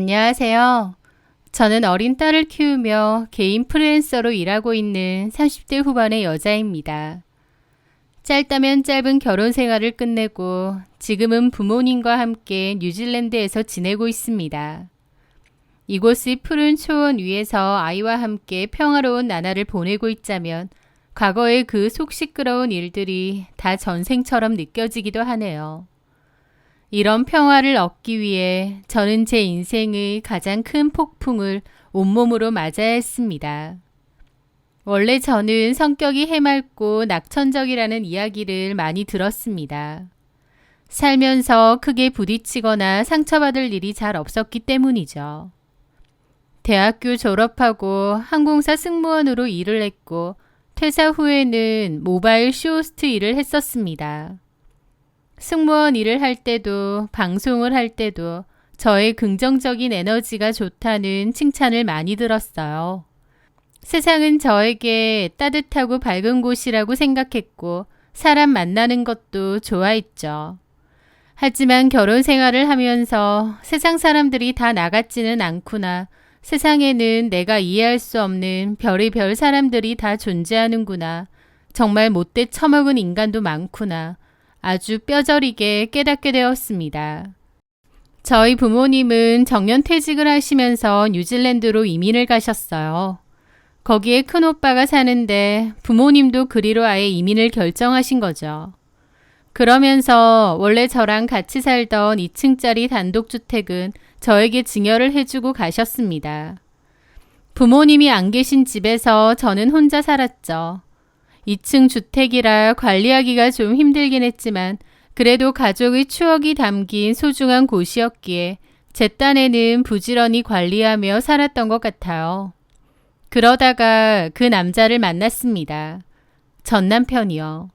안녕하세요. 저는 어린 딸을 키우며 개인 프리랜서로 일하고 있는 30대 후반의 여자입니다. 짧다면 짧은 결혼 생활을 끝내고 지금은 부모님과 함께 뉴질랜드에서 지내고 있습니다. 이곳의 푸른 초원 위에서 아이와 함께 평화로운 나날을 보내고 있자면 과거의 그 속 시끄러운 일들이 다 전생처럼 느껴지기도 하네요. 이런 평화를 얻기 위해 저는 제 인생의 가장 큰 폭풍을 온몸으로 맞아야 했습니다. 원래 저는 성격이 해맑고 낙천적이라는 이야기를 많이 들었습니다. 살면서 크게 부딪히거나 상처받을 일이 잘 없었기 때문이죠. 대학교 졸업하고 항공사 승무원으로 일을 했고 퇴사 후에는 모바일 쇼호스트 일을 했었습니다. 승무원 일을 할 때도 방송을 할 때도 저의 긍정적인 에너지가 좋다는 칭찬을 많이 들었어요. 세상은 저에게 따뜻하고 밝은 곳이라고 생각했고 사람 만나는 것도 좋아했죠. 하지만 결혼 생활을 하면서 세상 사람들이 다 나 같지는 않구나. 세상에는 내가 이해할 수 없는 별의별 사람들이 다 존재하는구나. 정말 못돼 처먹은 인간도 많구나. 아주 뼈저리게 깨닫게 되었습니다. 저희 부모님은 정년퇴직을 하시면서 뉴질랜드로 이민을 가셨어요. 거기에 큰오빠가 사는데 부모님도 그리로 아예 이민을 결정하신 거죠. 그러면서 원래 저랑 같이 살던 2층짜리 단독주택은 저에게 증여를 해주고 가셨습니다. 부모님이 안 계신 집에서 저는 혼자 살았죠. 2층 주택이라 관리하기가 좀 힘들긴 했지만 그래도 가족의 추억이 담긴 소중한 곳이었기에 제 딴에는 부지런히 관리하며 살았던 것 같아요. 그러다가 그 남자를 만났습니다. 전 남편이요.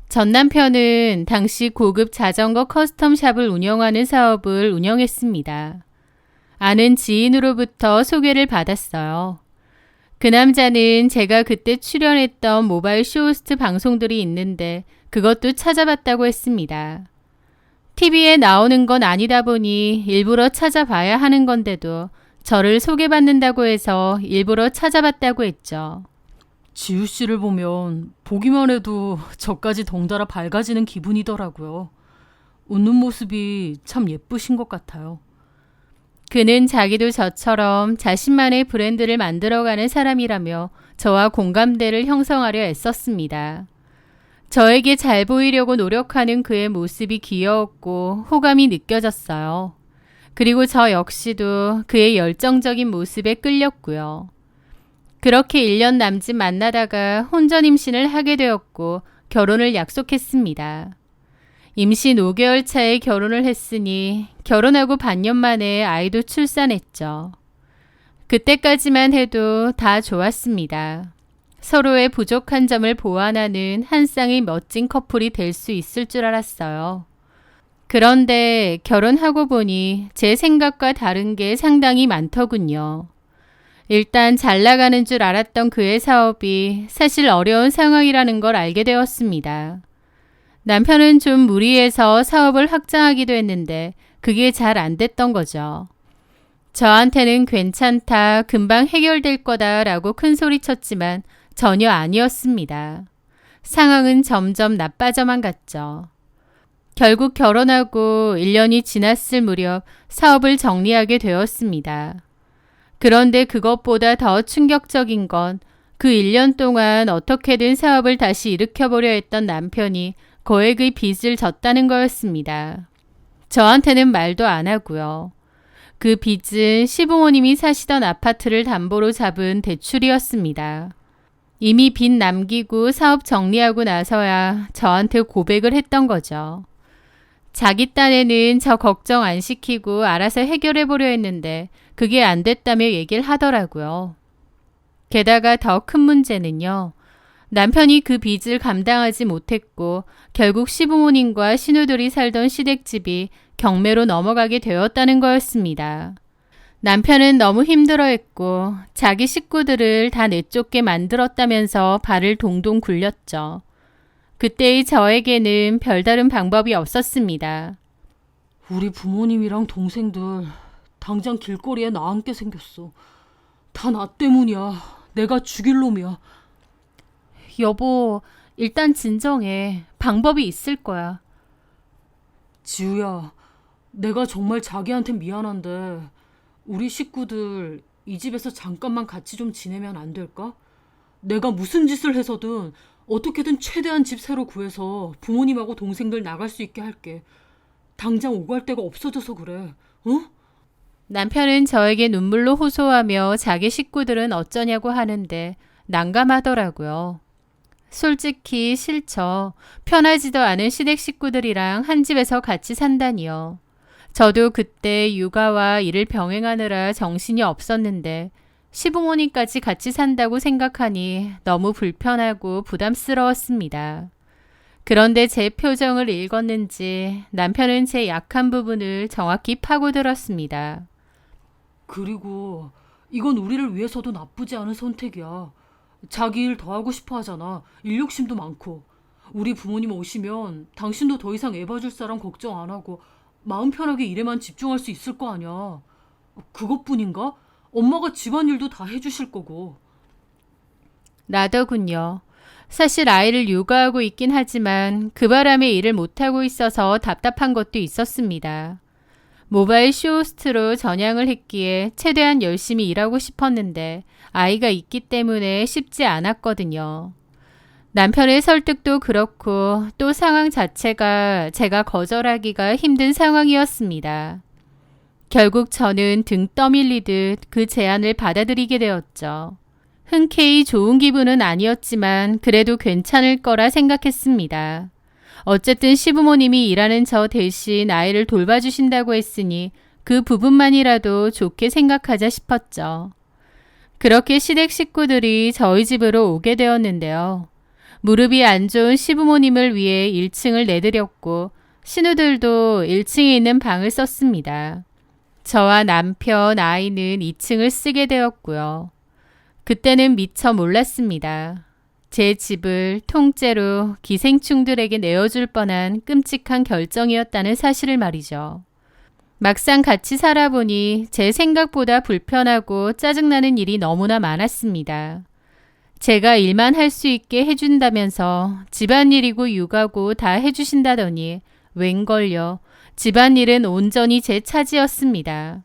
전 남편은 당시 고급 자전거 커스텀샵을 운영하는 사업을 운영했습니다. 아는 지인으로부터 소개를 받았어요. 그 남자는 제가 그때 출연했던 모바일 쇼호스트 방송들이 있는데 그것도 찾아봤다고 했습니다. TV에 나오는 건 아니다 보니 일부러 찾아봐야 하는 건데도 저를 소개받는다고 해서 일부러 찾아봤다고 했죠. 지우 씨를 보면 보기만 해도 저까지 덩달아 밝아지는 기분이더라고요. 웃는 모습이 참 예쁘신 것 같아요. 그는 자기도 저처럼 자신만의 브랜드를 만들어가는 사람이라며 저와 공감대를 형성하려 애썼습니다. 저에게 잘 보이려고 노력하는 그의 모습이 귀여웠고 호감이 느껴졌어요. 그리고 저 역시도 그의 열정적인 모습에 끌렸고요. 그렇게 1년 남짓 만나다가 혼전 임신을 하게 되었고 결혼을 약속했습니다. 임신 5개월 차에 결혼을 했으니 결혼하고 반년 만에 아이도 출산했죠. 그때까지만 해도 다 좋았습니다. 서로의 부족한 점을 보완하는 한 쌍의 멋진 커플이 될 수 있을 줄 알았어요. 그런데 결혼하고 보니 제 생각과 다른 게 상당히 많더군요. 일단 잘 나가는 줄 알았던 그의 사업이 사실 어려운 상황이라는 걸 알게 되었습니다. 남편은 좀 무리해서 사업을 확장하기도 했는데 그게 잘 안 됐던 거죠. 저한테는 괜찮다, 금방 해결될 거다 라고 큰 소리 쳤지만 전혀 아니었습니다. 상황은 점점 나빠져만 갔죠. 결국 결혼하고 1년이 지났을 무렵 사업을 정리하게 되었습니다. 그런데 그것보다 더 충격적인 건 그 1년 동안 어떻게든 사업을 다시 일으켜보려 했던 남편이 거액의 빚을 졌다는 거였습니다. 저한테는 말도 안 하고요. 그 빚은 시부모님이 사시던 아파트를 담보로 잡은 대출이었습니다. 이미 빚 남기고 사업 정리하고 나서야 저한테 고백을 했던 거죠. 자기 딴에는 저 걱정 안 시키고 알아서 해결해 보려 했는데 그게 안 됐다며 얘기를 하더라고요. 게다가 더 큰 문제는요. 남편이 그 빚을 감당하지 못했고 결국 시부모님과 신우들이 살던 시댁집이 경매로 넘어가게 되었다는 거였습니다. 남편은 너무 힘들어했고 자기 식구들을 다 내쫓게 만들었다면서 발을 동동 굴렸죠. 그때의 저에게는 별다른 방법이 없었습니다. 우리 부모님이랑 동생들 당장 길거리에 나앉게 생겼어. 다 나 때문이야. 내가 죽일 놈이야. 여보, 일단 진정해. 방법이 있을 거야. 지우야, 내가 정말 자기한테 미안한데 우리 식구들 이 집에서 잠깐만 같이 좀 지내면 안 될까? 내가 무슨 짓을 해서든 어떻게든 최대한 집 새로 구해서 부모님하고 동생들 나갈 수 있게 할게. 당장 오갈 데가 없어져서 그래. 어? 남편은 저에게 눈물로 호소하며 자기 식구들은 어쩌냐고 하는데 난감하더라고요. 솔직히 싫죠. 편하지도 않은 시댁 식구들이랑 한 집에서 같이 산다니요. 저도 그때 육아와 일을 병행하느라 정신이 없었는데 시부모님까지 같이 산다고 생각하니 너무 불편하고 부담스러웠습니다. 그런데 제 표정을 읽었는지 남편은 제 약한 부분을 정확히 파고들었습니다. 그리고 이건 우리를 위해서도 나쁘지 않은 선택이야. 자기 일 더 하고 싶어 하잖아. 일 욕심도 많고. 우리 부모님 오시면 당신도 더 이상 애 봐줄 사람 걱정 안 하고 마음 편하게 일에만 집중할 수 있을 거 아니야. 그것뿐인가? 엄마가 집안일도 다 해주실 거고. 나더군요. 사실 아이를 육아하고 있긴 하지만 그 바람에 일을 못하고 있어서 답답한 것도 있었습니다. 모바일 쇼호스트로 전향을 했기에 최대한 열심히 일하고 싶었는데 아이가 있기 때문에 쉽지 않았거든요. 남편의 설득도 그렇고 또 상황 자체가 제가 거절하기가 힘든 상황이었습니다. 결국 저는 등 떠밀리듯 그 제안을 받아들이게 되었죠. 흔쾌히 좋은 기분은 아니었지만 그래도 괜찮을 거라 생각했습니다. 어쨌든 시부모님이 일하는 저 대신 아이를 돌봐주신다고 했으니 그 부분만이라도 좋게 생각하자 싶었죠. 그렇게 시댁 식구들이 저희 집으로 오게 되었는데요. 무릎이 안 좋은 시부모님을 위해 1층을 내드렸고 신우들도 1층에 있는 방을 썼습니다. 저와 남편, 아이는 2층을 쓰게 되었고요. 그때는 미처 몰랐습니다. 제 집을 통째로 기생충들에게 내어줄 뻔한 끔찍한 결정이었다는 사실을 말이죠. 막상 같이 살아보니 제 생각보다 불편하고 짜증나는 일이 너무나 많았습니다. 제가 일만 할 수 있게 해준다면서 집안일이고 육아고 다 해주신다더니 웬걸요. 집안일은 온전히 제 차지였습니다.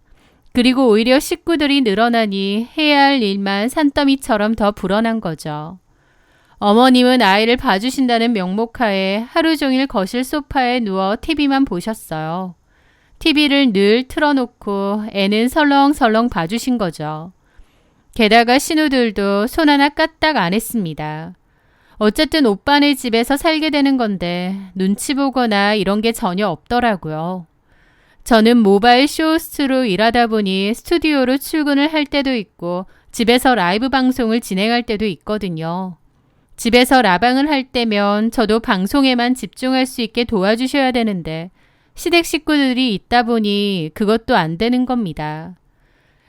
그리고 오히려 식구들이 늘어나니 해야 할 일만 산더미처럼 더 불어난 거죠. 어머님은 아이를 봐주신다는 명목하에 하루 종일 거실 소파에 누워 TV만 보셨어요. TV를 늘 틀어놓고 애는 설렁설렁 봐주신 거죠. 게다가 신우들도 손 하나 까딱 안 했습니다. 어쨌든 오빠네 집에서 살게 되는 건데 눈치 보거나 이런 게 전혀 없더라고요. 저는 모바일 쇼호스트로 일하다 보니 스튜디오로 출근을 할 때도 있고 집에서 라이브 방송을 진행할 때도 있거든요. 집에서 라방을 할 때면 저도 방송에만 집중할 수 있게 도와주셔야 되는데 시댁 식구들이 있다 보니 그것도 안 되는 겁니다.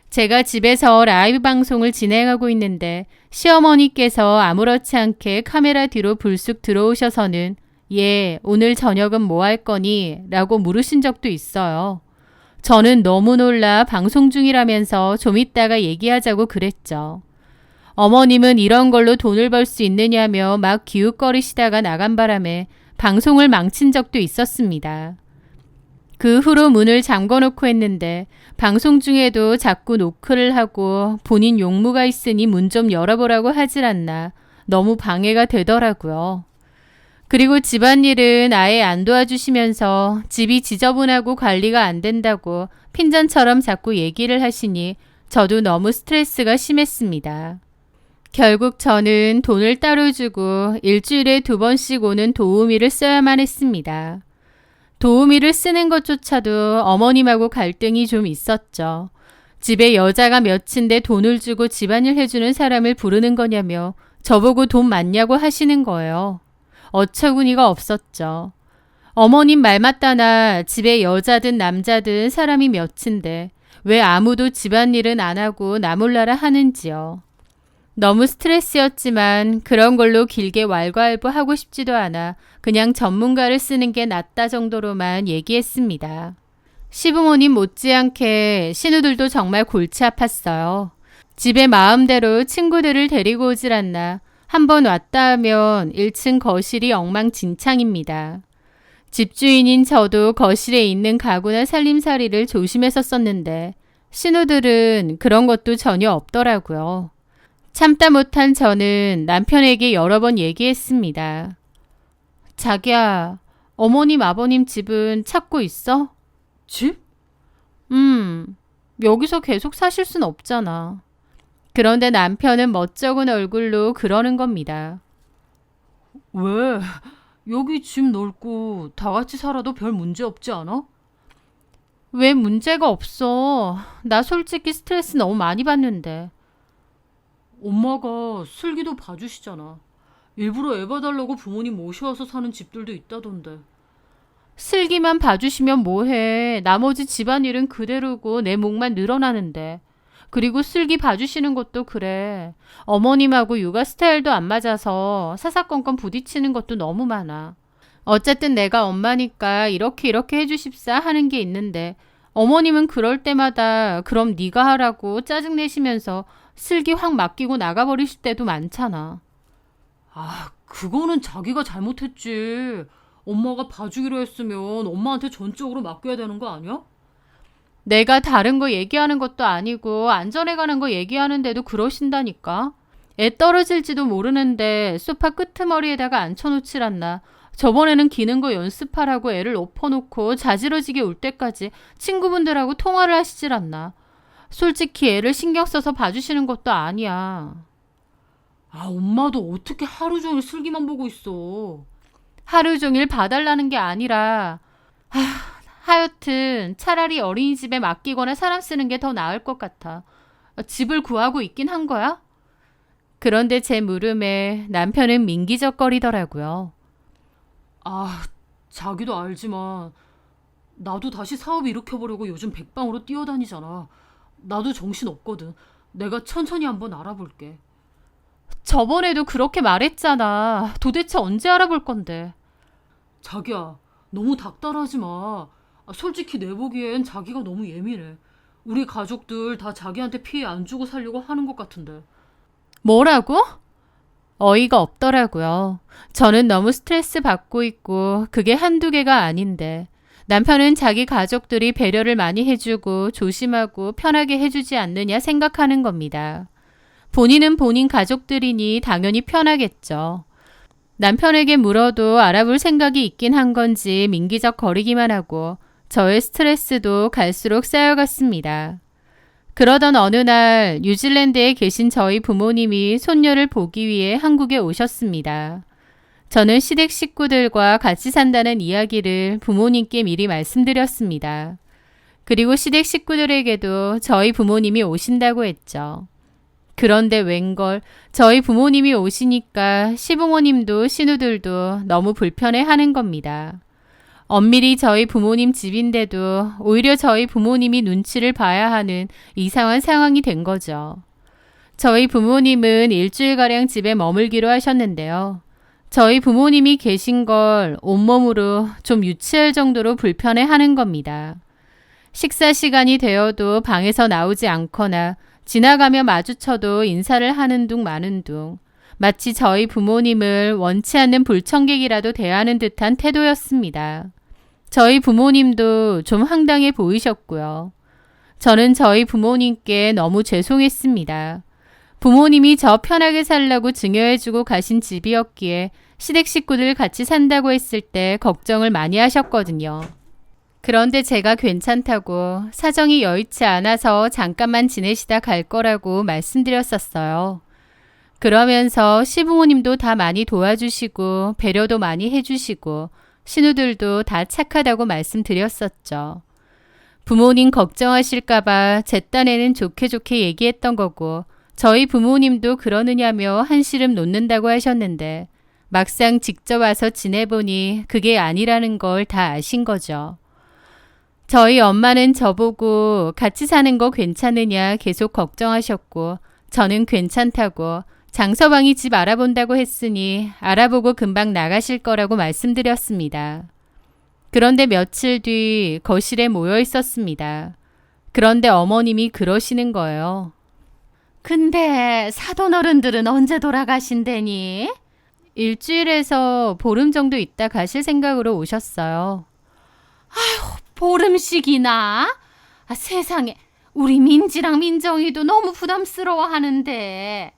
제가 집에서 라이브 방송을 진행하고 있는데 시어머니께서 아무렇지 않게 카메라 뒤로 불쑥 들어오셔서는 예, 오늘 저녁은 뭐 할 거니? 라고 물으신 적도 있어요. 저는 너무 놀라 방송 중이라면서 좀 이따가 얘기하자고 그랬죠. 어머님은 이런 걸로 돈을 벌 수 있느냐며 막 기웃거리시다가 나간 바람에 방송을 망친 적도 있었습니다. 그 후로 문을 잠궈놓고 했는데 방송 중에도 자꾸 노크를 하고 본인 용무가 있으니 문 좀 열어보라고 하질 않나 너무 방해가 되더라고요. 그리고 집안일은 아예 안 도와주시면서 집이 지저분하고 관리가 안 된다고 핀잔처럼 자꾸 얘기를 하시니 저도 너무 스트레스가 심했습니다. 결국 저는 돈을 따로 주고 일주일에 2번씩 오는 도우미를 써야만 했습니다. 도우미를 쓰는 것조차도 어머님하고 갈등이 좀 있었죠. 집에 여자가 몇인데 돈을 주고 집안일 해주는 사람을 부르는 거냐며 저보고 돈 많냐고 하시는 거예요. 어처구니가 없었죠. 어머님 말 맞다나 집에 여자든 남자든 사람이 몇인데 왜 아무도 집안일은 안 하고 나 몰라라 하는지요. 너무 스트레스였지만 그런 걸로 길게 왈가왈부하고 싶지도 않아 그냥 전문가를 쓰는 게 낫다 정도로만 얘기했습니다. 시부모님 못지않게 신우들도 정말 골치 아팠어요. 집에 마음대로 친구들을 데리고 오질 않나. 한번 왔다 하면 1층 거실이 엉망진창입니다. 집주인인 저도 거실에 있는 가구나 살림살이를 조심했었었는데 신우들은 그런 것도 전혀 없더라고요. 참다 못한 저는 남편에게 여러 번 얘기했습니다. 자기야, 어머님 아버님 집은 찾고 있어? 집? 여기서 계속 사실 순 없잖아. 그런데 남편은 멋쩍은 얼굴로 그러는 겁니다. 왜? 여기 집 넓고 다 같이 살아도 별 문제 없지 않아? 왜 문제가 없어? 나 솔직히 스트레스 너무 많이 받는데. 엄마가 슬기도 봐주시잖아. 일부러 애 봐달라고 부모님 모셔와서 사는 집들도 있다던데. 슬기만 봐주시면 뭐해. 나머지 집안일은 그대로고 내 몫만 늘어나는데. 그리고 슬기 봐주시는 것도 그래. 어머님하고 육아 스타일도 안 맞아서 사사건건 부딪히는 것도 너무 많아. 어쨌든 내가 엄마니까 이렇게 해주십사 하는 게 있는데 어머님은 그럴 때마다 그럼 네가 하라고 짜증내시면서 슬기 확 맡기고 나가버리실 때도 많잖아. 아, 그거는 자기가 잘못했지. 엄마가 봐주기로 했으면 엄마한테 전적으로 맡겨야 되는 거 아니야? 내가 다른 거 얘기하는 것도 아니고 안전에 관한 거 얘기하는데도 그러신다니까. 애 떨어질지도 모르는데 소파 끄트머리에다가 앉혀놓질 않나. 저번에는 기는 거 연습하라고 애를 엎어놓고 자지러지게 울 때까지 친구분들하고 통화를 하시질 않나. 솔직히 애를 신경 써서 봐주시는 것도 아니야. 아, 엄마도 어떻게 하루 종일 슬기만 보고 있어. 하루 종일 봐달라는 게 아니라 하여튼 차라리 어린이집에 맡기거나 사람 쓰는 게 더 나을 것 같아. 집을 구하고 있긴 한 거야? 그런데 제 물음에 남편은 민기적거리더라고요. 아, 자기도 알지만 나도 다시 사업 일으켜보려고 요즘 백방으로 뛰어다니잖아. 나도 정신 없거든. 내가 천천히 한번 알아볼게. 저번에도 그렇게 말했잖아. 도대체 언제 알아볼 건데. 자기야, 너무 닥달하지 마. 솔직히 내 보기엔 자기가 너무 예민해. 우리 가족들 다 자기한테 피해 안 주고 살려고 하는 것 같은데. 뭐라고? 어이가 없더라고요. 저는 너무 스트레스 받고 있고 그게 한두 개가 아닌데 남편은 자기 가족들이 배려를 많이 해주고 조심하고 편하게 해주지 않느냐 생각하는 겁니다. 본인은 본인 가족들이니 당연히 편하겠죠. 남편에게 물어도 알아볼 생각이 있긴 한 건지 민기적 거리기만 하고 저의 스트레스도 갈수록 쌓여갔습니다. 그러던 어느 날 뉴질랜드에 계신 저희 부모님이 손녀를 보기 위해 한국에 오셨습니다. 저는 시댁 식구들과 같이 산다는 이야기를 부모님께 미리 말씀드렸습니다. 그리고 시댁 식구들에게도 저희 부모님이 오신다고 했죠. 그런데 웬걸 저희 부모님이 오시니까 시부모님도 신우들도 너무 불편해하는 겁니다. 엄밀히 저희 부모님 집인데도 오히려 저희 부모님이 눈치를 봐야 하는 이상한 상황이 된 거죠. 저희 부모님은 일주일가량 집에 머물기로 하셨는데요. 저희 부모님이 계신 걸 온몸으로 좀 유치할 정도로 불편해하는 겁니다. 식사 시간이 되어도 방에서 나오지 않거나 지나가며 마주쳐도 인사를 하는 둥 마는 둥 마치 저희 부모님을 원치 않는 불청객이라도 대하는 듯한 태도였습니다. 저희 부모님도 좀 황당해 보이셨고요. 저는 저희 부모님께 너무 죄송했습니다. 부모님이 저 편하게 살라고 증여해주고 가신 집이었기에 시댁 식구들 같이 산다고 했을 때 걱정을 많이 하셨거든요. 그런데 제가 괜찮다고 사정이 여의치 않아서 잠깐만 지내시다 갈 거라고 말씀드렸었어요. 그러면서 시부모님도 다 많이 도와주시고 배려도 많이 해주시고 신우들도 다 착하다고 말씀드렸었죠. 부모님 걱정하실까봐 제 딴에는 좋게 얘기했던 거고 저희 부모님도 그러느냐며 한시름 놓는다고 하셨는데 막상 직접 와서 지내보니 그게 아니라는 걸 다 아신 거죠. 저희 엄마는 저보고 같이 사는 거 괜찮으냐 계속 걱정하셨고 저는 괜찮다고 장서방이 집 알아본다고 했으니 알아보고 금방 나가실 거라고 말씀드렸습니다. 그런데 며칠 뒤 거실에 모여 있었습니다. 그런데 어머님이 그러시는 거예요. 근데 사돈 어른들은 언제 돌아가신대니? 일주일에서 보름 정도 있다 가실 생각으로 오셨어요. 보름씩이나? 세상에, 우리 민지랑 민정이도 너무 부담스러워 하는데.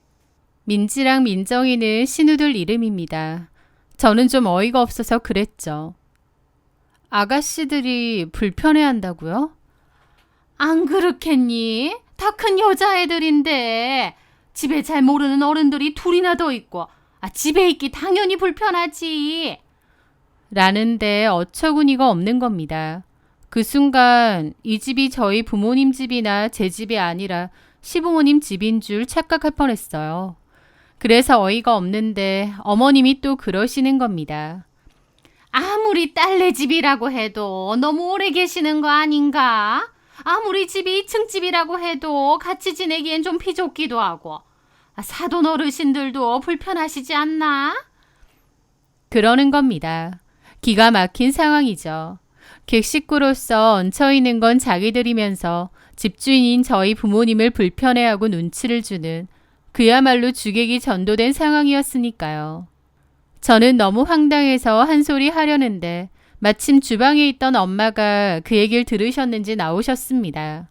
민지랑 민정이는 신우들 이름입니다. 저는 좀 어이가 없어서 그랬죠. 아가씨들이 불편해한다고요? 안 그렇겠니? 다 큰 여자애들인데 집에 잘 모르는 어른들이 둘이나 더 있고 집에 있기 당연히 불편하지. 라는데 어처구니가 없는 겁니다. 그 순간 이 집이 저희 부모님 집이나 제 집이 아니라 시부모님 집인 줄 착각할 뻔했어요. 그래서 어이가 없는데 어머님이 또 그러시는 겁니다. 아무리 딸네 집이라고 해도 너무 오래 계시는 거 아닌가? 아무리 집이 2층 집이라고 해도 같이 지내기엔 좀 피좁기도 하고 사돈 어르신들도 불편하시지 않나? 그러는 겁니다. 기가 막힌 상황이죠. 객식구로서 얹혀있는 건 자기들이면서 집주인인 저희 부모님을 불편해하고 눈치를 주는 그야말로 주객이 전도된 상황이었으니까요. 저는 너무 황당해서 한 소리 하려는데 마침 주방에 있던 엄마가 그 얘기를 들으셨는지 나오셨습니다.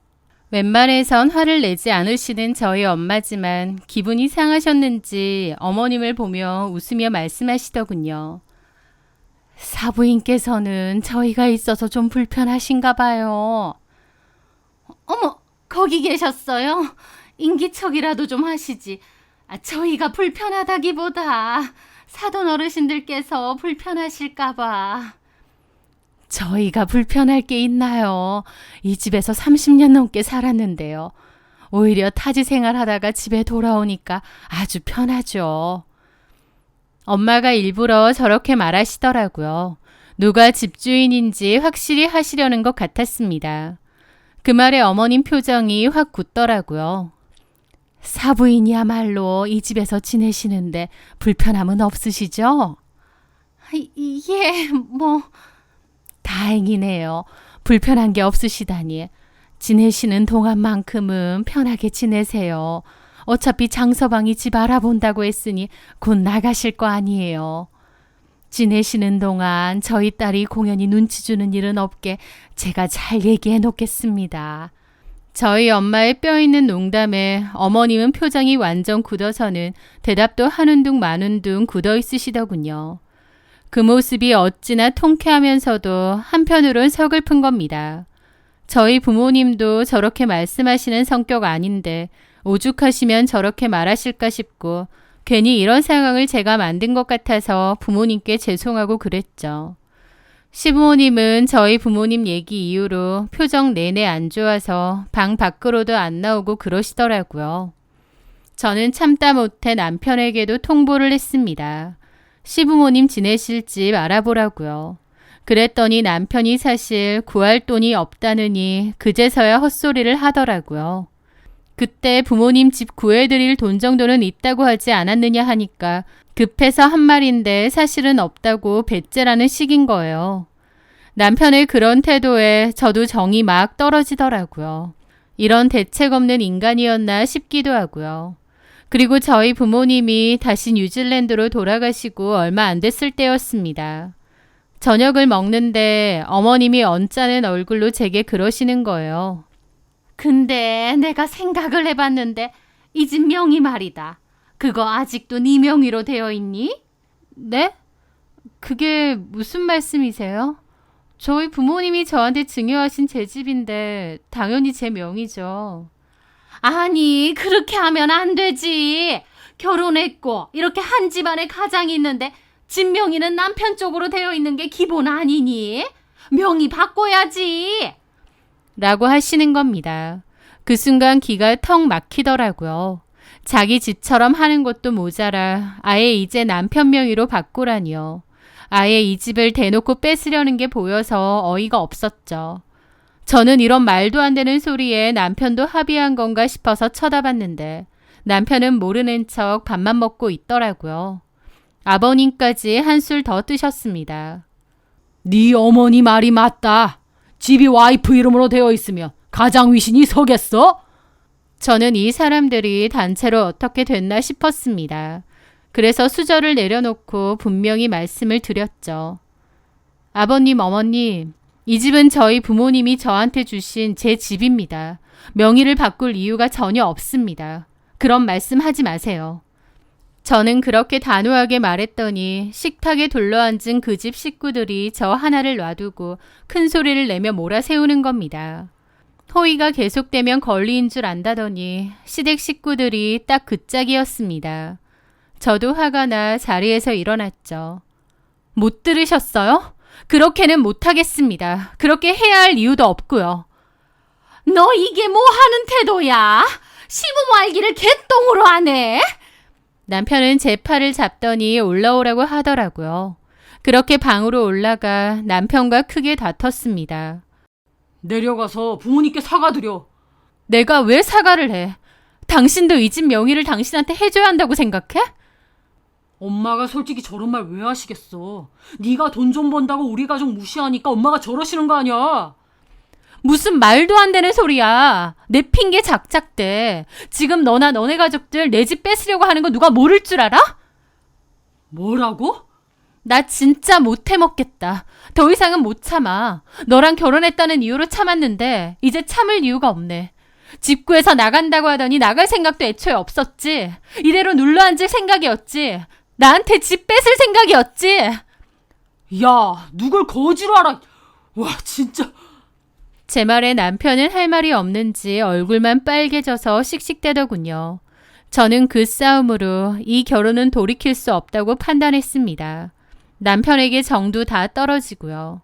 웬만해선 화를 내지 않으시는 저희 엄마지만 기분이 상하셨는지 어머님을 보며 웃으며 말씀하시더군요. 사부인께서는 저희가 있어서 좀 불편하신가 봐요. 어머, 거기 계셨어요? 인기척이라도 좀 하시지. 저희가 불편하다기보다 사돈 어르신들께서 불편하실까 봐. 저희가 불편할 게 있나요? 이 집에서 30년 넘게 살았는데요. 오히려 타지 생활하다가 집에 돌아오니까 아주 편하죠. 엄마가 일부러 저렇게 말하시더라고요. 누가 집주인인지 확실히 하시려는 것 같았습니다. 그 말에 어머님 표정이 확 굳더라고요. 사부인이야말로 이 집에서 지내시는데 불편함은 없으시죠? 예, 다행이네요. 불편한 게 없으시다니. 지내시는 동안만큼은 편하게 지내세요. 어차피 장서방이 집 알아본다고 했으니 곧 나가실 거 아니에요. 지내시는 동안 저희 딸이 공연히 눈치 주는 일은 없게 제가 잘 얘기해 놓겠습니다. 저희 엄마의 뼈 있는 농담에 어머님은 표정이 완전 굳어서는 대답도 하는 둥 마는 둥 굳어 있으시더군요. 그 모습이 어찌나 통쾌하면서도 한편으론 서글픈 겁니다. 저희 부모님도 저렇게 말씀하시는 성격 아닌데 오죽하시면 저렇게 말하실까 싶고 괜히 이런 상황을 제가 만든 것 같아서 부모님께 죄송하고 그랬죠. 시부모님은 저희 부모님 얘기 이후로 표정 내내 안 좋아서 방 밖으로도 안 나오고 그러시더라고요. 저는 참다 못해 남편에게도 통보를 했습니다. 시부모님 지내실 집 알아보라고요. 그랬더니 남편이 사실 구할 돈이 없다느니 그제서야 헛소리를 하더라고요. 그때 부모님 집 구해드릴 돈 정도는 있다고 하지 않았느냐 하니까 급해서 한 말인데 사실은 없다고 배째라는 식인 거예요. 남편의 그런 태도에 저도 정이 막 떨어지더라고요. 이런 대책 없는 인간이었나 싶기도 하고요. 그리고 저희 부모님이 다시 뉴질랜드로 돌아가시고 얼마 안 됐을 때였습니다. 저녁을 먹는데 어머님이 언짢은 얼굴로 제게 그러시는 거예요. 근데 내가 생각을 해봤는데 이 집 명의 말이다. 그거 아직도 네 명의로 되어 있니? 네? 그게 무슨 말씀이세요? 저희 부모님이 저한테 증여하신 제 집인데 당연히 제 명의죠. 아니, 그렇게 하면 안 되지. 결혼했고 이렇게 한 집안에 가장이 있는데 집 명의는 남편 쪽으로 되어 있는 게 기본 아니니? 명의 바꿔야지. 라고 하시는 겁니다. 그 순간 기가 턱 막히더라고요. 자기 집처럼 하는 것도 모자라 아예 이제 남편 명의로 바꾸라니요. 아예 이 집을 대놓고 뺏으려는 게 보여서 어이가 없었죠. 저는 이런 말도 안 되는 소리에 남편도 합의한 건가 싶어서 쳐다봤는데 남편은 모르는 척 밥만 먹고 있더라고요. 아버님까지 한술 더 뜨셨습니다. 네 어머니 말이 맞다. 집이 와이프 이름으로 되어 있으면 가장 위신이 서겠어? 저는 이 사람들이 단체로 어떻게 됐나 싶었습니다. 그래서 수저를 내려놓고 분명히 말씀을 드렸죠. 아버님, 어머님, 이 집은 저희 부모님이 저한테 주신 제 집입니다. 명의를 바꿀 이유가 전혀 없습니다. 그런 말씀 하지 마세요. 저는 그렇게 단호하게 말했더니 식탁에 둘러앉은 그 집 식구들이 저 하나를 놔두고 큰 소리를 내며 몰아세우는 겁니다. 호의가 계속되면 권리인 줄 안다더니 시댁 식구들이 딱 그 짝이었습니다. 저도 화가 나 자리에서 일어났죠. 못 들으셨어요? 그렇게는 못하겠습니다. 그렇게 해야 할 이유도 없고요. 너 이게 뭐 하는 태도야? 시부모 알기를 개똥으로 하네? 남편은 제 팔을 잡더니 올라오라고 하더라고요. 그렇게 방으로 올라가 남편과 크게 다퉜습니다. 내려가서 부모님께 사과드려. 내가 왜 사과를 해? 당신도 이 집 명의를 당신한테 해줘야 한다고 생각해? 엄마가 솔직히 저런 말 왜 하시겠어. 네가 돈 좀 번다고 우리 가족 무시하니까 엄마가 저러시는 거 아니야. 무슨 말도 안 되는 소리야. 내 핑계 작작대. 지금 너나 너네 가족들 내 집 뺏으려고 하는 거 누가 모를 줄 알아? 뭐라고? 나 진짜 못 해먹겠다. 더 이상은 못 참아. 너랑 결혼했다는 이유로 참았는데 이제 참을 이유가 없네. 집 구해서 나간다고 하더니 나갈 생각도 애초에 없었지. 이대로 눌러앉을 생각이었지. 나한테 집 뺏을 생각이었지. 야, 누굴 거지로 알아. 와, 진짜. 제 말에 남편은 할 말이 없는지 얼굴만 빨개져서 씩씩대더군요. 저는 그 싸움으로 이 결혼은 돌이킬 수 없다고 판단했습니다. 남편에게 정도 다 떨어지고요.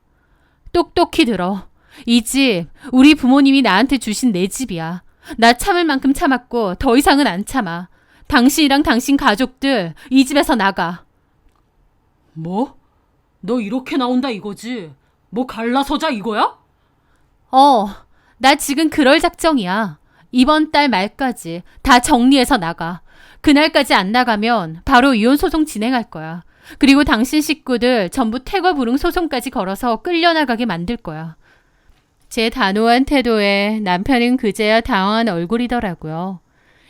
똑똑히 들어. 이 집, 우리 부모님이 나한테 주신 내 집이야. 나 참을 만큼 참았고 더 이상은 안 참아. 당신이랑 당신 가족들 이 집에서 나가. 뭐? 너 이렇게 나온다 이거지? 뭐 갈라서자 이거야? 나 지금 그럴 작정이야. 이번 달 말까지 다 정리해서 나가. 그날까지 안 나가면 바로 이혼 소송 진행할 거야. 그리고 당신 식구들 전부 퇴거 불응 소송까지 걸어서 끌려나가게 만들 거야. 제 단호한 태도에 남편은 그제야 당황한 얼굴이더라고요.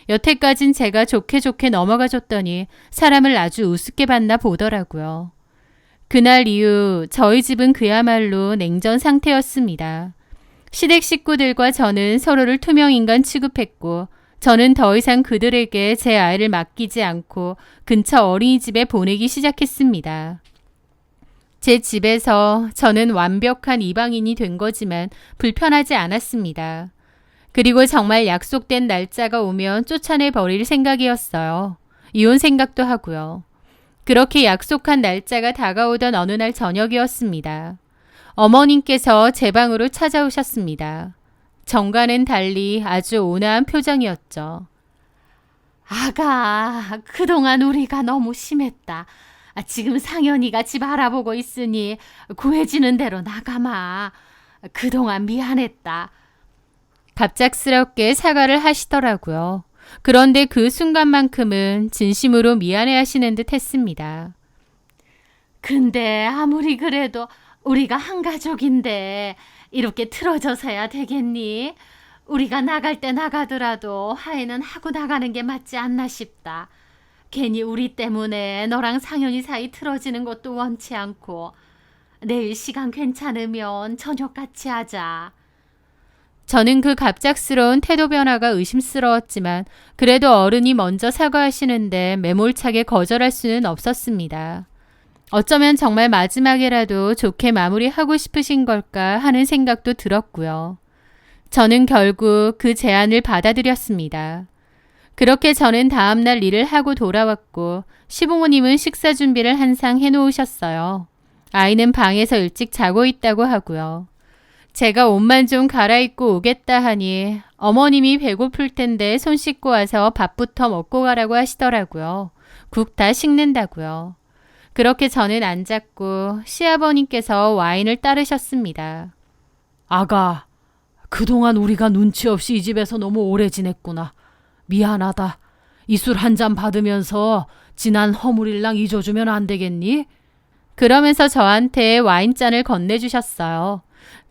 여태까진 제가 좋게 넘어가 줬더니 사람을 아주 우습게 봤나 보더라고요. 그날 이후 저희 집은 그야말로 냉전 상태였습니다. 시댁 식구들과 저는 서로를 투명인간 취급했고 저는 더 이상 그들에게 제 아이를 맡기지 않고 근처 어린이집에 보내기 시작했습니다. 제 집에서 저는 완벽한 이방인이 된 거지만 불편하지 않았습니다. 그리고 정말 약속된 날짜가 오면 쫓아내 버릴 생각이었어요. 이혼 생각도 하고요. 그렇게 약속한 날짜가 다가오던 어느 날 저녁이었습니다. 어머님께서 제 방으로 찾아오셨습니다. 정과는 달리 아주 온화한 표정이었죠. 아가, 그동안 우리가 너무 심했다. 지금 상현이가 집 알아보고 있으니 구해지는 대로 나가마. 그동안 미안했다. 갑작스럽게 사과를 하시더라고요. 그런데 그 순간만큼은 진심으로 미안해 하시는 듯 했습니다. 근데 아무리 그래도 우리가 한 가족인데 이렇게 틀어져서야 되겠니? 우리가 나갈 때 나가더라도 화해는 하고 나가는 게 맞지 않나 싶다. 괜히 우리 때문에 너랑 상현이 사이 틀어지는 것도 원치 않고 내일 시간 괜찮으면 저녁 같이 하자. 저는 그 갑작스러운 태도 변화가 의심스러웠지만 그래도 어른이 먼저 사과하시는데 매몰차게 거절할 수는 없었습니다. 어쩌면 정말 마지막이라도 좋게 마무리하고 싶으신 걸까 하는 생각도 들었고요. 저는 결국 그 제안을 받아들였습니다. 그렇게 저는 다음날 일을 하고 돌아왔고 시부모님은 식사 준비를 한상 해놓으셨어요. 아이는 방에서 일찍 자고 있다고 하고요. 제가 옷만 좀 갈아입고 오겠다 하니 어머님이 배고플 텐데 손 씻고 와서 밥부터 먹고 가라고 하시더라고요. 국 다 식는다고요. 그렇게 저는 앉았고 시아버님께서 와인을 따르셨습니다. 아가, 그동안 우리가 눈치 없이 이 집에서 너무 오래 지냈구나. 미안하다. 이 술 한 잔 받으면서 지난 허물일랑 잊어주면 안 되겠니? 그러면서 저한테 와인잔을 건네주셨어요.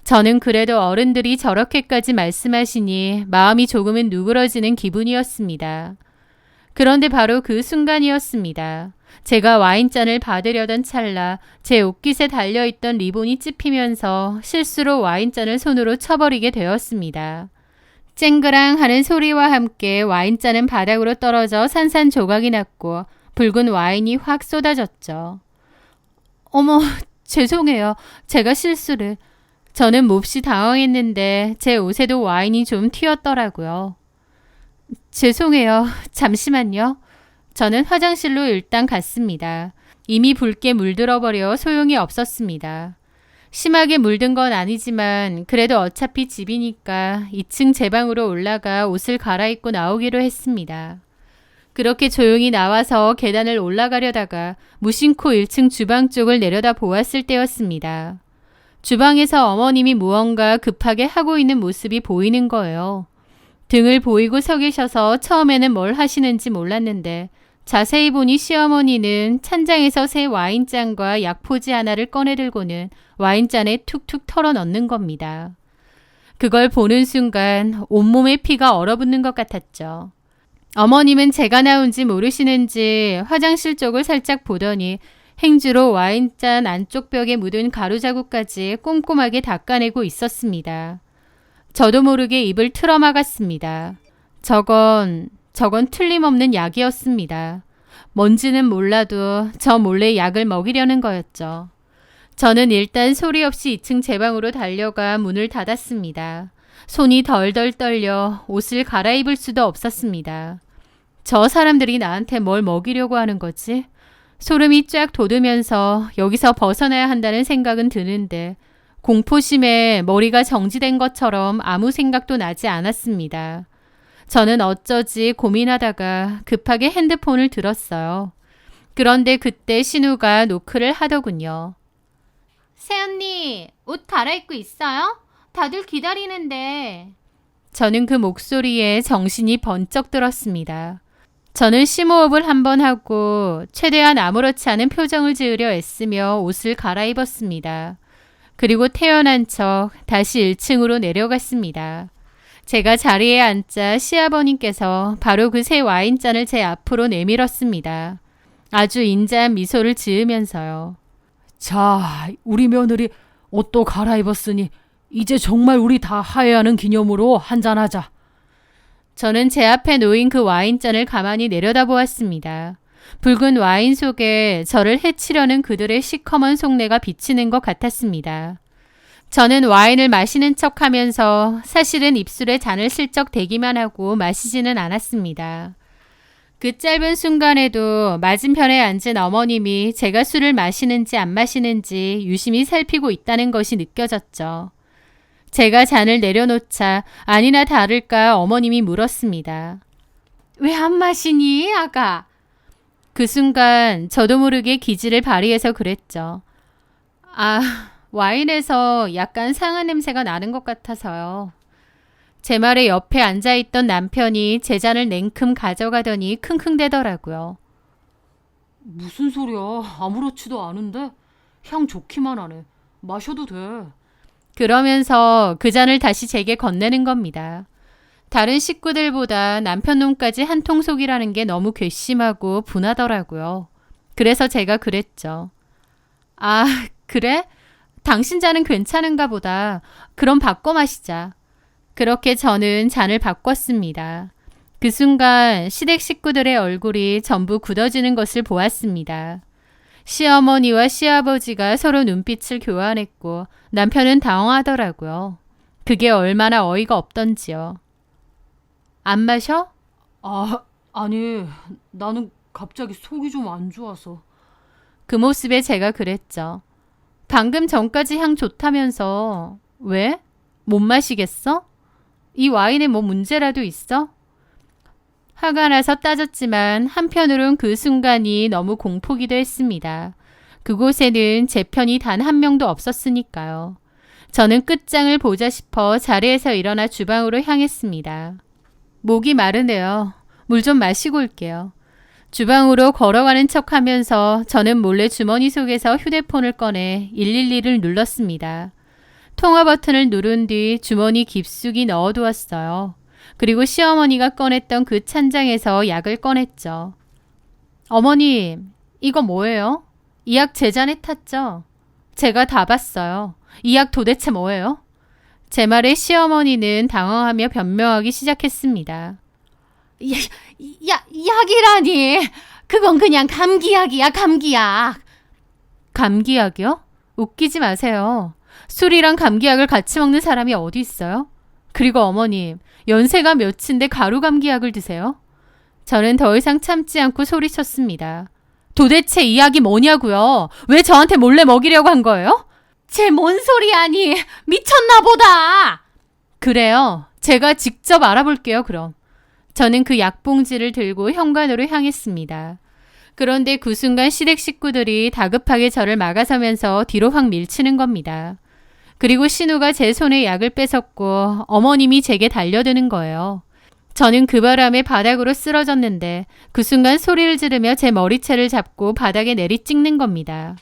저는 그래도 어른들이 저렇게까지 말씀하시니 마음이 조금은 누그러지는 기분이었습니다. 그런데 바로 그 순간이었습니다. 제가 와인잔을 받으려던 찰나 제 옷깃에 달려있던 리본이 찝히면서 실수로 와인잔을 손으로 쳐버리게 되었습니다. 쨍그랑 하는 소리와 함께 와인잔은 바닥으로 떨어져 산산조각이 났고 붉은 와인이 확 쏟아졌죠. 어머, 죄송해요. 제가 실수를. 저는 몹시 당황했는데 제 옷에도 와인이 좀 튀었더라고요. 죄송해요. 잠시만요. 저는 화장실로 일단 갔습니다. 이미 붉게 물들어버려 소용이 없었습니다. 심하게 물든 건 아니지만 그래도 어차피 집이니까 2층 제 방으로 올라가 옷을 갈아입고 나오기로 했습니다. 그렇게 조용히 나와서 계단을 올라가려다가 무심코 1층 주방 쪽을 내려다 보았을 때였습니다. 주방에서 어머님이 무언가 급하게 하고 있는 모습이 보이는 거예요. 등을 보이고 서 계셔서 처음에는 뭘 하시는지 몰랐는데 자세히 보니 시어머니는 찬장에서 새 와인잔과 약포지 하나를 꺼내들고는 와인잔에 툭툭 털어 넣는 겁니다. 그걸 보는 순간 온몸에 피가 얼어붙는 것 같았죠. 어머님은 제가 나온지 모르시는지 화장실 쪽을 살짝 보더니 행주로 와인잔 안쪽 벽에 묻은 가루자국까지 꼼꼼하게 닦아내고 있었습니다. 저도 모르게 입을 틀어막았습니다. 저건 틀림없는 약이었습니다. 뭔지는 몰라도 저 몰래 약을 먹이려는 거였죠. 저는 일단 소리 없이 2층 제 방으로 달려가 문을 닫았습니다. 손이 덜덜 떨려 옷을 갈아입을 수도 없었습니다. 저 사람들이 나한테 뭘 먹이려고 하는 거지? 소름이 쫙 돋으면서 여기서 벗어나야 한다는 생각은 드는데 공포심에 머리가 정지된 것처럼 아무 생각도 나지 않았습니다. 저는 어쩌지 고민하다가 급하게 핸드폰을 들었어요. 그런데 그때 신우가 노크를 하더군요. 새언니, 옷 갈아입고 있어요? 다들 기다리는데. 저는 그 목소리에 정신이 번쩍 들었습니다. 저는 심호흡을 한번 하고 최대한 아무렇지 않은 표정을 지으려 애쓰며 옷을 갈아입었습니다. 그리고 태연한 척 다시 1층으로 내려갔습니다. 제가 자리에 앉자 시아버님께서 바로 그 새 와인잔을 제 앞으로 내밀었습니다. 아주 인자한 미소를 지으면서요. 자, 우리 며느리 옷도 갈아입었으니 이제 정말 우리 다 화해하는 기념으로 한잔하자. 저는 제 앞에 놓인 그 와인잔을 가만히 내려다보았습니다. 붉은 와인 속에 저를 해치려는 그들의 시커먼 속내가 비치는 것 같았습니다. 저는 와인을 마시는 척하면서 사실은 입술에 잔을 슬쩍 대기만 하고 마시지는 않았습니다. 그 짧은 순간에도 맞은편에 앉은 어머님이 제가 술을 마시는지 안 마시는지 유심히 살피고 있다는 것이 느껴졌죠. 제가 잔을 내려놓자 아니나 다를까 어머님이 물었습니다. 왜 안 마시니, 아가? 그 순간 저도 모르게 기지를 발휘해서 그랬죠. 와인에서 약간 상한 냄새가 나는 것 같아서요. 제 말에 옆에 앉아있던 남편이 제 잔을 냉큼 가져가더니 킁킁대더라고요. 무슨 소리야? 아무렇지도 않은데? 향 좋기만 하네. 마셔도 돼. 그러면서 그 잔을 다시 제게 건네는 겁니다. 다른 식구들보다 남편 놈까지 한통속이라는 게 너무 괘씸하고 분하더라고요. 그래서 제가 그랬죠. 그래? 당신 잔은 괜찮은가 보다. 그럼 바꿔 마시자. 그렇게 저는 잔을 바꿨습니다. 그 순간 시댁 식구들의 얼굴이 전부 굳어지는 것을 보았습니다. 시어머니와 시아버지가 서로 눈빛을 교환했고 남편은 당황하더라고요. 그게 얼마나 어이가 없던지요. 안 마셔? 아니, 나는 갑자기 속이 좀 안 좋아서. 그 모습에 제가 그랬죠. 방금 전까지 향 좋다면서 왜? 못 마시겠어? 이 와인에 뭐 문제라도 있어? 화가 나서 따졌지만 한편으론 그 순간이 너무 공포기도 했습니다. 그곳에는 제 편이 단 한 명도 없었으니까요. 저는 끝장을 보자 싶어 자리에서 일어나 주방으로 향했습니다. 목이 마르네요. 물 좀 마시고 올게요. 주방으로 걸어가는 척 하면서 저는 몰래 주머니 속에서 휴대폰을 꺼내 112를 눌렀습니다. 통화 버튼을 누른 뒤 주머니 깊숙이 넣어두었어요. 그리고 시어머니가 꺼냈던 그 찬장에서 약을 꺼냈죠. 어머님, 이거 뭐예요? 이 약 제 잔에 탔죠? 제가 다 봤어요. 이 약 도대체 뭐예요? 제 말에 시어머니는 당황하며 변명하기 시작했습니다. 약이라니. 그건 그냥 감기약이야, 감기약. 감기약이요? 웃기지 마세요. 술이랑 감기약을 같이 먹는 사람이 어디 있어요? 그리고 어머님, 연세가 몇인데 가루 감기약을 드세요? 저는 더 이상 참지 않고 소리쳤습니다. 도대체 이 약이 뭐냐고요? 왜 저한테 몰래 먹이려고 한 거예요? 쟤 뭔 소리야니. 미쳤나 보다. 그래요. 제가 직접 알아볼게요, 그럼. 저는 그 약봉지를 들고 현관으로 향했습니다. 그런데 그 순간 시댁 식구들이 다급하게 저를 막아서면서 뒤로 확 밀치는 겁니다. 그리고 신우가 제 손에 약을 뺏었고 어머님이 제게 달려드는 거예요. 저는 그 바람에 바닥으로 쓰러졌는데 그 순간 소리를 지르며 제 머리채를 잡고 바닥에 내리찍는 겁니다.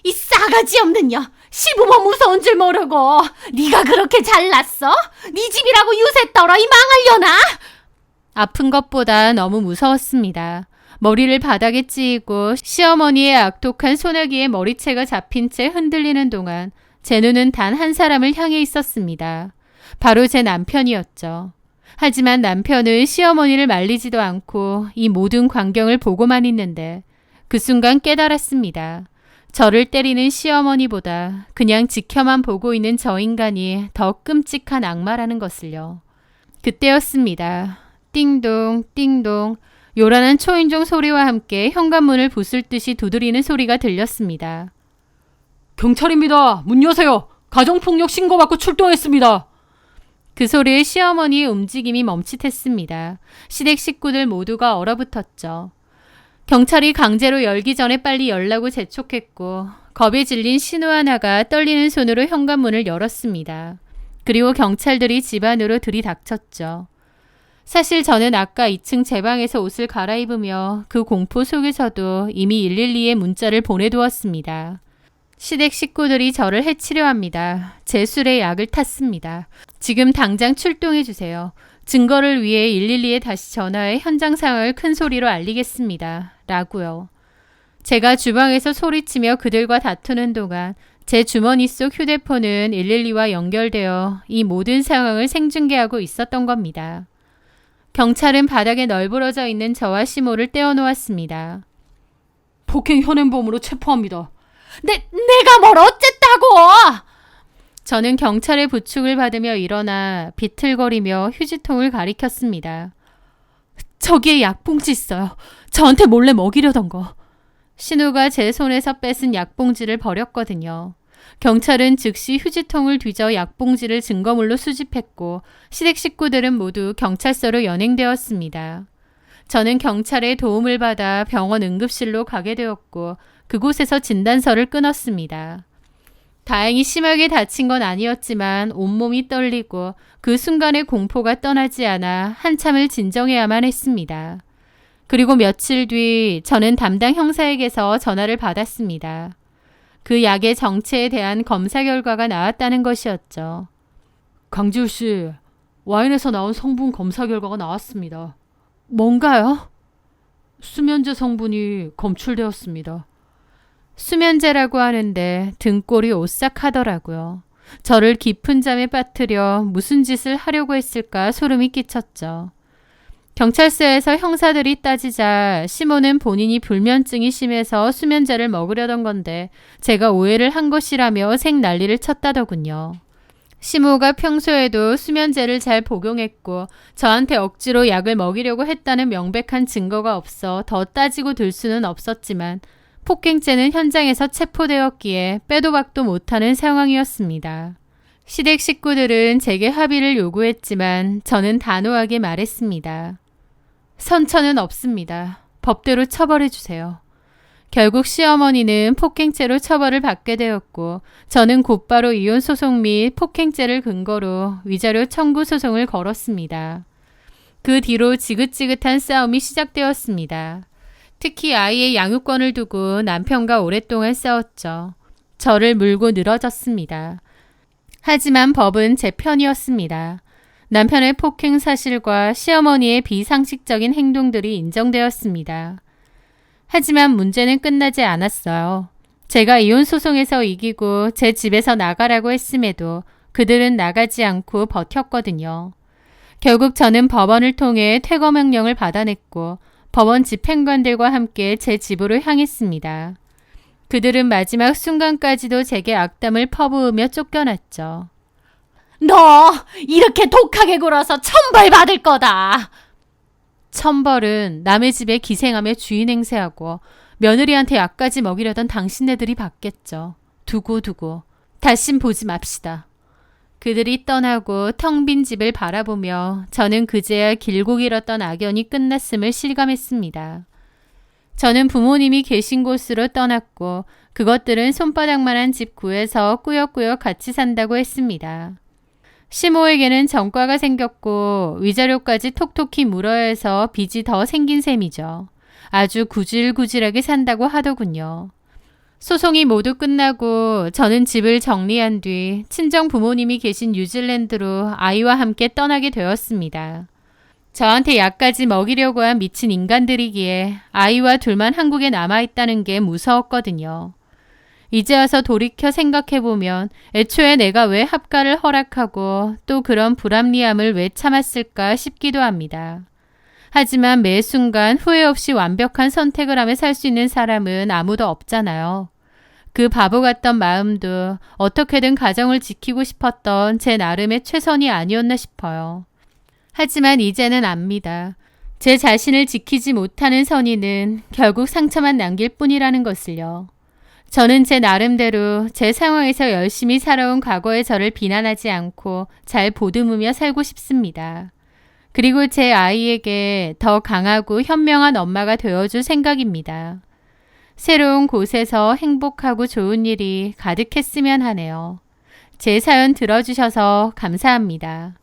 이 싸가지 없는 년. 시부모 무서운 줄 모르고. 네가 그렇게 잘났어? 네 집이라고 유세 떨어 이 망하려나? 아픈 것보다 너무 무서웠습니다. 머리를 바닥에 찌이고 시어머니의 악독한 소나기에 머리채가 잡힌 채 흔들리는 동안 제 눈은 단 한 사람을 향해 있었습니다. 바로 제 남편이었죠. 하지만 남편은 시어머니를 말리지도 않고 이 모든 광경을 보고만 있는데 그 순간 깨달았습니다. 저를 때리는 시어머니보다 그냥 지켜만 보고 있는 저 인간이 더 끔찍한 악마라는 것을요. 그때였습니다. 띵동 띵동 요란한 초인종 소리와 함께 현관문을 부술듯이 두드리는 소리가 들렸습니다. 경찰입니다. 문 여세요. 가정폭력 신고받고 출동했습니다. 그 소리에 시어머니의 움직임이 멈칫했습니다. 시댁 식구들 모두가 얼어붙었죠. 경찰이 강제로 열기 전에 빨리 열라고 재촉했고 겁에 질린 신우 하나가 떨리는 손으로 현관문을 열었습니다. 그리고 경찰들이 집 안으로 들이닥쳤죠. 사실 저는 아까 2층 제 방에서 옷을 갈아입으며 그 공포 속에서도 이미 112에 문자를 보내두었습니다. 시댁 식구들이 저를 해치려 합니다. 제 술에 약을 탔습니다. 지금 당장 출동해 주세요. 증거를 위해 112에 다시 전화해 현장 상황을 큰 소리로 알리겠습니다. 라고요. 제가 주방에서 소리치며 그들과 다투는 동안 제 주머니 속 휴대폰은 112와 연결되어 이 모든 상황을 생중계하고 있었던 겁니다. 경찰은 바닥에 널브러져 있는 저와 시모를 떼어놓았습니다. 폭행 현행범으로 체포합니다. 내가 뭘 어쨌다고! 저는 경찰의 부축을 받으며 일어나 비틀거리며 휴지통을 가리켰습니다. 저기에 약봉지 있어요. 저한테 몰래 먹이려던 거. 신우가 제 손에서 뺏은 약봉지를 버렸거든요. 경찰은 즉시 휴지통을 뒤져 약봉지를 증거물로 수집했고 시댁 식구들은 모두 경찰서로 연행되었습니다. 저는 경찰의 도움을 받아 병원 응급실로 가게 되었고 그곳에서 진단서를 끊었습니다. 다행히 심하게 다친 건 아니었지만 온몸이 떨리고 그 순간의 공포가 떠나지 않아 한참을 진정해야만 했습니다. 그리고 며칠 뒤 저는 담당 형사에게서 전화를 받았습니다. 그 약의 정체에 대한 검사 결과가 나왔다는 것이었죠. 강지우 씨, 와인에서 나온 성분 검사 결과가 나왔습니다. 뭔가요? 수면제 성분이 검출되었습니다. 수면제라고 하는데 등골이 오싹하더라고요. 저를 깊은 잠에 빠뜨려 무슨 짓을 하려고 했을까 소름이 끼쳤죠. 경찰서에서 형사들이 따지자 시모는 본인이 불면증이 심해서 수면제를 먹으려던 건데 제가 오해를 한 것이라며 생난리를 쳤다더군요. 시모가 평소에도 수면제를 잘 복용했고 저한테 억지로 약을 먹이려고 했다는 명백한 증거가 없어 더 따지고 들 수는 없었지만 폭행죄는 현장에서 체포되었기에 빼도 박도 못하는 상황이었습니다. 시댁 식구들은 제게 합의를 요구했지만 저는 단호하게 말했습니다. 선처는 없습니다. 법대로 처벌해 주세요. 결국 시어머니는 폭행죄로 처벌을 받게 되었고 저는 곧바로 이혼 소송 및 폭행죄를 근거로 위자료 청구 소송을 걸었습니다. 그 뒤로 지긋지긋한 싸움이 시작되었습니다. 특히 아이의 양육권을 두고 남편과 오랫동안 싸웠죠. 저를 물고 늘어졌습니다. 하지만 법은 제 편이었습니다. 남편의 폭행 사실과 시어머니의 비상식적인 행동들이 인정되었습니다. 하지만 문제는 끝나지 않았어요. 제가 이혼 소송에서 이기고 제 집에서 나가라고 했음에도 그들은 나가지 않고 버텼거든요. 결국 저는 법원을 통해 퇴거 명령을 받아냈고 법원 집행관들과 함께 제 집으로 향했습니다. 그들은 마지막 순간까지도 제게 악담을 퍼부으며 쫓겨났죠. 너 이렇게 독하게 굴어서 천벌 받을 거다. 천벌은 남의 집에 기생하며 주인 행세하고 며느리한테 약까지 먹이려던 당신네들이 받겠죠. 두고 다신 보지 맙시다. 그들이 떠나고 텅 빈 집을 바라보며 저는 그제야 길고 길었던 악연이 끝났음을 실감했습니다. 저는 부모님이 계신 곳으로 떠났고 그것들은 손바닥만한 집 구해서 꾸역꾸역 같이 산다고 했습니다. 시모에게는 전과가 생겼고 위자료까지 톡톡히 물어야 해서 빚이 더 생긴 셈이죠. 아주 구질구질하게 산다고 하더군요. 소송이 모두 끝나고 저는 집을 정리한 뒤 친정 부모님이 계신 뉴질랜드로 아이와 함께 떠나게 되었습니다. 저한테 약까지 먹이려고 한 미친 인간들이기에 아이와 둘만 한국에 남아있다는 게 무서웠거든요. 이제 와서 돌이켜 생각해보면 애초에 내가 왜 합가를 허락하고 또 그런 불합리함을 왜 참았을까 싶기도 합니다. 하지만 매 순간 후회 없이 완벽한 선택을 하며 살 수 있는 사람은 아무도 없잖아요. 그 바보 같던 마음도 어떻게든 가정을 지키고 싶었던 제 나름의 최선이 아니었나 싶어요. 하지만 이제는 압니다. 제 자신을 지키지 못하는 선의는 결국 상처만 남길 뿐이라는 것을요. 저는 제 나름대로 제 상황에서 열심히 살아온 과거의 저를 비난하지 않고 잘 보듬으며 살고 싶습니다. 그리고 제 아이에게 더 강하고 현명한 엄마가 되어줄 생각입니다. 새로운 곳에서 행복하고 좋은 일이 가득했으면 하네요. 제 사연 들어주셔서 감사합니다.